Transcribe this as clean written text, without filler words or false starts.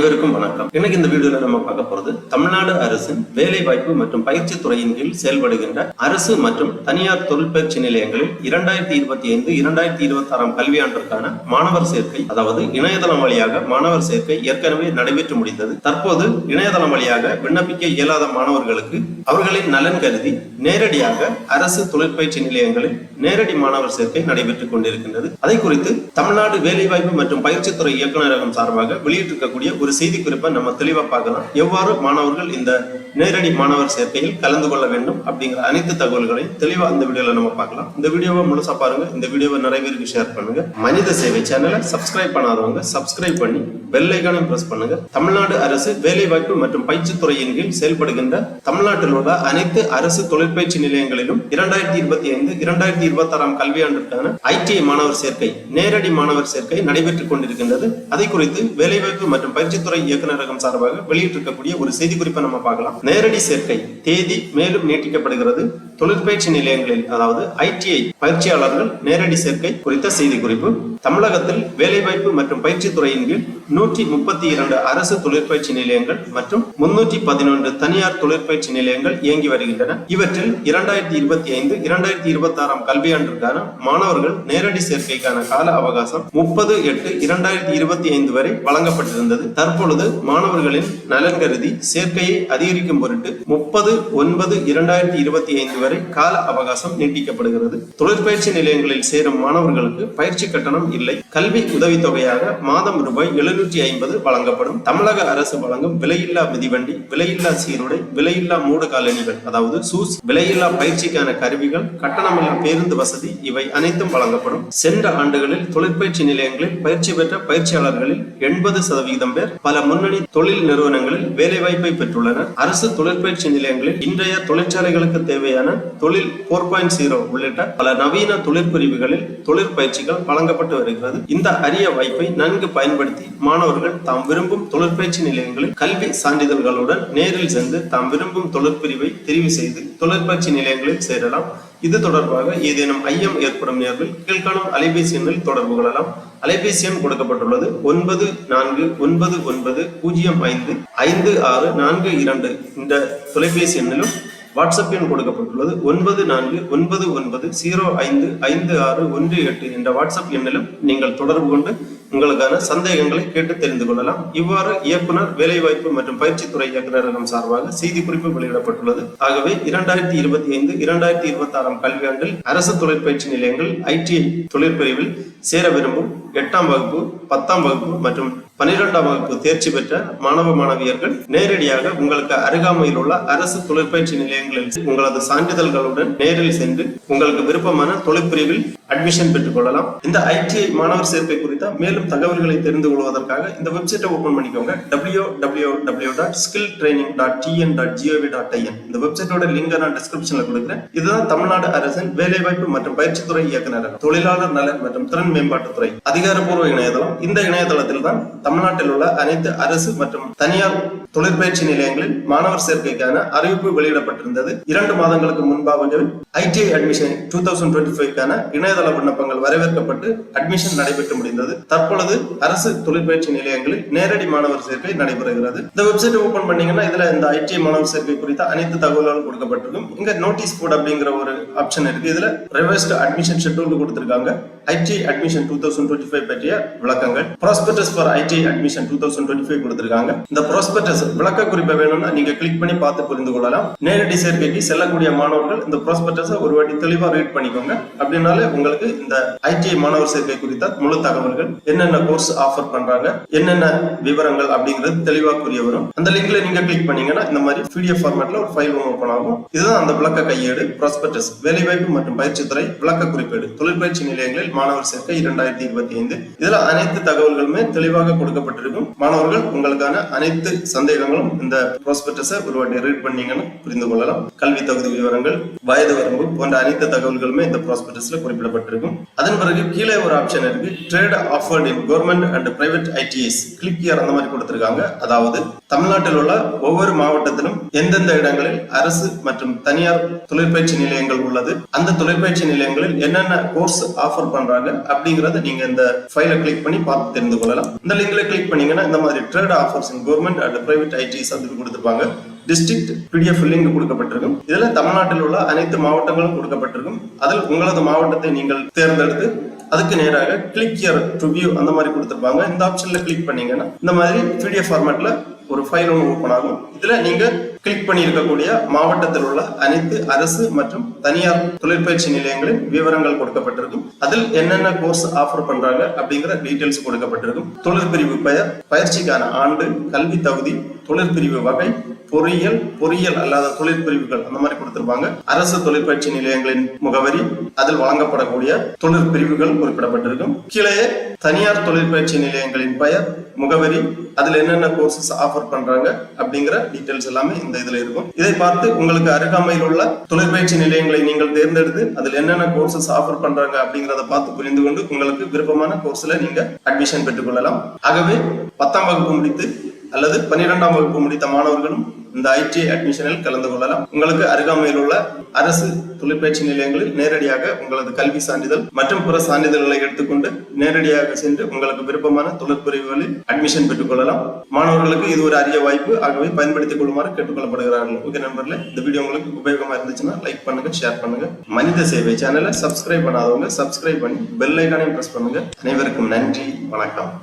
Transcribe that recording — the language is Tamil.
அனைவருக்கும் வணக்கம். இன்னைக்கு இந்த வீடியோல நம்ம பார்க்க போறது தமிழ்நாடு அரசின் வேலை வாய்ப்பு மற்றும் பயிற்சி துறையின் கீழ் செயல்படுகின்ற அரசு மற்றும் தனியார் தொழிற்பயிற்சி நிலையங்களில் 2025-2026 கல்வியாண்டிற்கான மாணவர் சேர்க்கை, அதாவது இணையதளம் வழியாக மாணவர் சேர்க்கை ஏற்கனவே நடைபெற்று முடிந்தது. தற்போது இணையதளம் வழியாக விண்ணப்பிக்க இயலாத மாணவர்களுக்கு அவர்களின் நலன் கருதி நேரடியாக அரசு தொழிற்பயிற்சி நிலையங்களில் நேரடி மாணவர் சேர்க்கை நடைபெற்றுக் கொண்டிருக்கின்றது. அதை குறித்து தமிழ்நாடு வேலைவாய்ப்பு மற்றும் பயிற்சித்துறை இயக்குநரகம் சார்பாக வெளியிட்டிருக்கக்கூடிய ஒரு செய்தி குறிப்பை நம்ம தெளிவா பார்க்கலாம். எவ்வாறு மாணவர்கள் இந்த நேரடி மாணவர் சேர்க்கையில் கலந்து கொள்ள வேண்டும் அப்படிங்கிற அனைத்து தகவல்களையும் தெளிவா இந்த வீடியோல நம்ம பார்க்கலாம். இந்த வீடியோவை முழுசா பாருங்க. இந்த வீடியோவை நிறைய பேருக்கு ஷேர் பண்ணுங்க. மனித சேவை சேனலை சப்ஸ்கிரைப் பண்ணாதவங்க சப்ஸ்கிரைப் பண்ணி பெல் ஐகானையும் பிரஸ் பண்ணுங்க. தமிழ்நாடு அரசு வேலைவாய்ப்பு மற்றும் பயிற்சித்துறையின் கீழ் செயல்படுகின்ற தமிழ்நாட்டில் உள்ள அனைத்து அரசு தொழிற்பயிற்சி நிலையங்களிலும் 2025-2026 கல்வியாண்டிற்கான ITI மாணவர் சேர்க்கை, நேரடி மாணவர் சேர்க்கை நடைபெற்றுக் கொண்டிருக்கின்றது. அதை குறித்து வேலைவாய்ப்பு மற்றும் பயிற்சித்துறை இயக்குநரகம் சார்பாக வெளியிட்டிருக்கக்கூடிய ஒரு செய்தி குறிப்பை நம்ம பார்க்கலாம். நேரடி சேர்க்கை தேதி மேலும் நீட்டிக்கப்படுகிறது. தொழிற்பயிற்சி நிலையங்களில், அதாவது ITI பயிற்சியாளர்கள் நேரடி சேர்க்கை குறித்த செய்தி குறிப்பு. தமிழகத்தில் வேலைவாய்ப்பு மற்றும் பயிற்சி துறையின் கீழ் 132 அரசு தொழிற்பயிற்சி நிலையங்கள் மற்றும் 311 தனியார் தொழிற்பயிற்சி நிலையங்கள் இயங்கி வருகின்றன. இவற்றில் 2025-2026 கல்வியாண்டிற்கான மாணவர்கள் நேரடி சேர்க்கைக்கான கால அவகாசம் 30/8/2025 வரை வழங்கப்பட்டிருந்தது. தற்பொழுது மாணவர்களின் நலன் கருதி சேர்க்கையை அதிகரிக்கும் பொருட்டு 30/9/2025 வரை கால அவகாசம் நீட்டிக்கப்படுகிறது. தொழிற்பயிற்சி நிலையங்களில் சேரும் மாணவர்களுக்கு பயிற்சி கட்டணம் இல்லை. கல்வி உதவித்தொகையாக மாதம் ரூபாய் 750 வழங்கப்படும். தமிழக அரசு வழங்கும் விலையில்லா மிதிவண்டி, விலையில்லா சீருடை, விலையில்லா மூடு காலணிகள், அதாவது சூஸ், விலையில்லா பயிற்சிக்கான கருவிகள், கட்டணமில்லா பேருந்து வசதி, இவை அனைத்தும் வழங்கப்படும். சென்ற ஆண்டுகளில் தொழிற்பயிற்சி நிலையங்களில் பயிற்சி பெற்ற பயிற்சியாளர்களில் 80% பேர் பல முன்னணி தொழில் நிறுவனங்களில் வேலைவாய்ப்பை பெற்றுள்ளனர். அரசு தொழிற்பயிற்சி நிலையங்களில் இன்றைய தொழிற்சாலைகளுக்கு தேவையான தொழில் 4.0 உள்ளிட்ட பல நவீன தொழிற்பிரிவுகளில் தொழிற்பயிற்சிகள் வழங்கப்பட்டு வருகிறது. இந்த அரிய வாய்ப்பை நன்கு பயன்படுத்தி மாணவர்கள் தாம் விரும்பும் தொழிற்பயிற்சி நிலையங்களில் கல்வி சான்றிதழ்களுடன் நேரில் சென்று தாம் விரும்பும் தொழிற்பிரிவை தெரிவு செய்து தொழிற்பயிற்சி நிலையங்களில் சேரலாம். இது தொடர்பாக ஏதேனும் ஐயம் ஏற்படும் நேர்வில் கீழ்காணும் அலைபேசி எண்ணில் தொடர்பு கொள்ளலாம். அலைபேசி எண் கொடுக்கப்பட்டுள்ளது 9499055642 இந்த தொலைபேசி எண்ணிலும் வாட்ஸ்அப் எண் கொடுக்கப்பட்டுள்ளது 9499055618 என்ற வாட்ஸ்அப் எண்ணிலும் நீங்கள் தொடர்பு கொண்டு உங்களுக்கான சந்தேகங்களை கேட்டு தெரிந்து கொள்ளலாம். இவ்வாறு இயக்குனர் வேலைவாய்ப்பு மற்றும் பயிற்சித்துறை இயக்குநரகம் சார்பாக செய்தி குறிப்பு வெளியிடப்பட்டுள்ளது. ஆகவே 2025-2026 கல்வியாண்டில் அரசு தொழிற்பயிற்சி நிலையங்கள் ITI தொழிற்பிரிவில் சேர விரும்பும் 8ஆம் வகுப்பு, 10ஆம் வகுப்பு மற்றும் 12ஆம் வகுப்பு தேர்ச்சி பெற்ற மாணவ மாணவியர்கள் நேரடியாக உங்களுக்கு அருகாமையில் உள்ள அரசு தொழிற்பயிற்சி நிலையங்களில் உங்களது சான்றிதழ்களுடன் நேரில் சென்று உங்களுக்கு விருப்பமான தொழிற்பிரிவில் அட்மிஷன் பெற்றுக் கொள்ளலாம். இந்த ITI மாணவர் சேர்க்கை குறித்த மேலும் தகவல்களை தெரிந்து கொள்வதற்காக இந்த வெப்சைட்டை ஓபன் பண்ணிக்கோங்க. www.skilltraining.tn.gov.in இந்த வெப்சைட்டோட லிங்க் நான் டிஸ்கிரிப்ஷன்ல கொடுக்கிறேன். இதுதான் தமிழ்நாடு அரசின் வேலைவாய்ப்பு மற்றும் பயிற்சித்துறை இயக்குநரகம், தொழிலாளர் நலன் மற்றும் திறன் மேம்பாட்டுத்துறை அதிகாரப்பூர்வ இணையதளம். இந்த இணையதளத்தில் தான் தமிழ்நாட்டில் உள்ள அனைத்து அரசு மற்றும் தனியார் தொழிற்பயிற்சி நிலையங்களில் மாணவர் சேர்க்கைக்கான அறிவிப்பு வெளியிடப்பட்டிருந்தது. 2 மாதங்களுக்கு முன்பாகவே ITI அட்மிஷன் 2025க்கான இணையதள விண்ணப்பங்கள் வரவேற்கப்பட்டு அட்மிஷன் நடைபெற்று முடிந்தது. தற்பொழுது அரசு தொழிற்பயிற்சி நிலையங்களில் நேரடி மாணவர் சேர்க்கை நடைபெறுகிறது. இந்த வெப்சைட் ஓபன் பண்ணீங்கன்னா இதுல இந்த ITI மாணவர் சேர்க்கை குறித்த அனைத்து தகவல்களும் கொடுக்கப்பட்டிருக்கும். இங்க நோட்டீஸ் போர்டு அப்படிங்கிற ஒரு ஆப்ஷன் இருக்கு. இதுல ரிவைஸ்டு அட்மிஷன் ஷெட்யூல் கொடுத்திருக்காங்க. ITI அட்மிஷன் 2025 பற்றிய விளக்கங்கள், ப்ராஸ்பெக்டஸ் ஃபார் ITI அட்மிஷன் 2025 கொடுத்திருக்காங்க. இந்த ப்ராஸ்பெக்டஸ் விளக்க குறிப்பை வேணும்னா நீங்க கிளிக் பண்ணி பார்த்து புரிந்து கொள்ளலாம். நேரடி சேர்க்கைக்கு செல்லக்கூடிய மாணவர்கள் இந்த ப்ராஸ்பெக்டஸை ஒரு வாட்டி தெளிவா ரீட் பண்ணிக்கோங்க. அப்படின்னாலே உங்களுக்கு இந்த ITI மாணவர் சேர்க்கை குறித்த முழு தகவல்கள், என்னென்ன கோர்ஸ் ஆஃபர் பண்றாங்க, என்னென்ன விவரங்கள் அப்படிங்கிறது தெளிவா புரிய வரும். அந்த லிங்க்ல நீங்க கிளிக் பண்ணீங்கன்னா இந்த மாதிரி PDF ஃபார்மேட்ல ஒரு ஃபைல் ஓபன் ஆகும். இதுதான் அந்த விளக்க கையேடு ப்ராஸ்பெக்டஸ், வேலைவாய்ப்பு மற்றும் பயிற்சித்துறை விளக்க குறிப்பேடு, தொழிற்பயிற்சி நிலையங்களில் மாணவர் சேர்க்கை 2025. இதுல அனைத்து தகவல்களுமே தெளிவாக கொடுக்கப்பட்டிருக்கும். மாணவர்கள் உங்களுக்கான அனைத்து சந்தேகங்களும் இந்த ப்ராஸ்பெக்டஸை ஒரு வாட்டி ரீட் பண்ணீங்கன்னு புரிந்து கொள்ளலாம். கல்வி தகுதி விவரங்கள், வயது வரம்பு போன்ற அனைத்து தகவல்களுமே இந்த ப்ராஸ்பெக்டஸ்ல குறிப்பிடப்பட்டிருக்கும். அதன் பிறகு கீழே ஒரு ஆப்ஷன் இருக்கு, trade offered in government and private ITIs, click here அந்த மாதிரி கொடுத்திருக்காங்க. அதாவது தமிழ்நாட்டில் உள்ள ஒவ்வொரு மாவட்டத்திலும் எந்தெந்த இடங்களில் அரசு மற்றும் தனியார் தொழிற்பயிற்சி நிலையங்கள் உள்ளது, அந்த தொழிற்பயிற்சி நிலையங்களில் என்னென்ன கோர்ஸ் ஆஃபர் பண்றாங்க பண்றாங்க அப்படிங்கறத நீங்க இந்த ஃபைலை கிளிக் பண்ணி பார்த்து தெரிந்து கொள்ளலாம். இந்த லிங்க்ல கிளிக் பண்ணீங்கன்னா இந்த மாதிரி trade offers in government and private IDs அதுக்கு கொடுத்திருப்பாங்க. டிஸ்ட்ரிக்ட் பிடிஎஃப் லிங்க் கொடுக்கப்பட்டிருக்கும். இதுல தமிழ்நாட்டில் உள்ள அனைத்து மாவட்டங்களும் கொடுக்கப்பட்டிருக்கும். அதில் உங்களது மாவட்டத்தை நீங்கள் தேர்ந்தெடுத்து அதுக்கு நேராக கிளிக் ஹியர் டு வியூ அந்த மாதிரி கொடுத்திருப்பாங்க. இந்த ஆப்ஷன்ல கிளிக் பண்ணீங்கன்னா இந்த மாதிரி பிடிஎஃப் ஃபார்மேட்ல ஒரு ஃபைல் ஒன்று ஓப்பன் ஆகும். இதுல நீங்க கிளிக் பண்ணி இருக்கக்கூடிய மாவட்டத்தில் உள்ள அனைத்து அரசு மற்றும் தனியார் தொழிற்பயிற்சி நிலையங்களின் விவரங்கள் கொடுக்கப்பட்டிருக்கும். அதில் என்னென்ன கோர்ஸ் ஆஃபர் பண்றாங்க அப்படிங்கிற டீடைல்ஸ் கொடுக்கப்பட்டிருக்கும். தொழிற்பிரிவு பெயர், பயிற்சிக்கான ஆண்டு, கல்வி தகுதி, தொழிற்பிரிவு வகை, பொறியியல் அல்லாத தொழிற்பிரிவுகள் அந்த மாதிரி கொடுத்திருப்பாங்க. அரசு தொழிற்பயிற்சி நிலையங்களின் முகவரி, அதில் வழங்கப்படக்கூடிய தொழிற்பிரிவுகள் குறிப்பிடப்பட்டிருக்கும். கீழே தனியார் தொழிற்பயிற்சி நிலையங்களின் பெயர், முகவரி, அதுல என்னென்ன கோர்சஸ் ஆஃபர் பண்றாங்க அப்படிங்கிற டீடைல்ஸ் எல்லாமே இந்த இதுல இருக்கும். இதை பார்த்து உங்களுக்கு அருகாமையில் உள்ள தொழிற்பயிற்சி நிலையங்களை நீங்கள் தேர்ந்தெடுத்து அதில் என்னென்ன கோர்சஸ் ஆஃபர் பண்றாங்க அப்படிங்கறத பார்த்து புரிந்து கொண்டு உங்களுக்கு விருப்பமான கோர்ஸ்ல நீங்க அட்மிஷன் பெற்றுக் கொள்ளலாம். ஆகவே 10ஆம் வகுப்பு முடித்து அல்லது 12ஆம் வகுப்பு முடித்த மாணவர்களும் இந்த ஐடிஐ அட்மிஷனில் கலந்து கொள்ளலாம். உங்களுக்கு அருகாமையில் உள்ள அரசு தொழிற்பயிற்சி நிலையங்களில் நேரடியாக உங்களது கல்வி சான்றிதழ் மற்றும் பிற சான்றிதழ்களை எடுத்துக்கொண்டு நேரடியாக சென்று உங்களுக்கு விருப்பமான தொழிற்பிரிவுகளில் அட்மிஷன் பெற்றுக் கொள்ளலாம். மாணவர்களுக்கு இது ஒரு அரிய வாய்ப்பு. ஆகவே பயன்படுத்திக் கொள்ளுமாறு கேட்டுக்கொள்ளப்படுகிறார்கள். ஓகே நண்பர்களே, இந்த வீடியோ உங்களுக்கு உபயோகமா இருந்துச்சுன்னா லைக் பண்ணுங்க, ஷேர் பண்ணுங்க. மனித சேவை சேனலை சப்ஸ்கிரைப் பண்ணாதவங்க சப்ஸ்கிரைப் பண்ணி பெல் ஐகானையும் பிரஸ் பண்ணுங்க. அனைவருக்கும் நன்றி, வணக்கம்.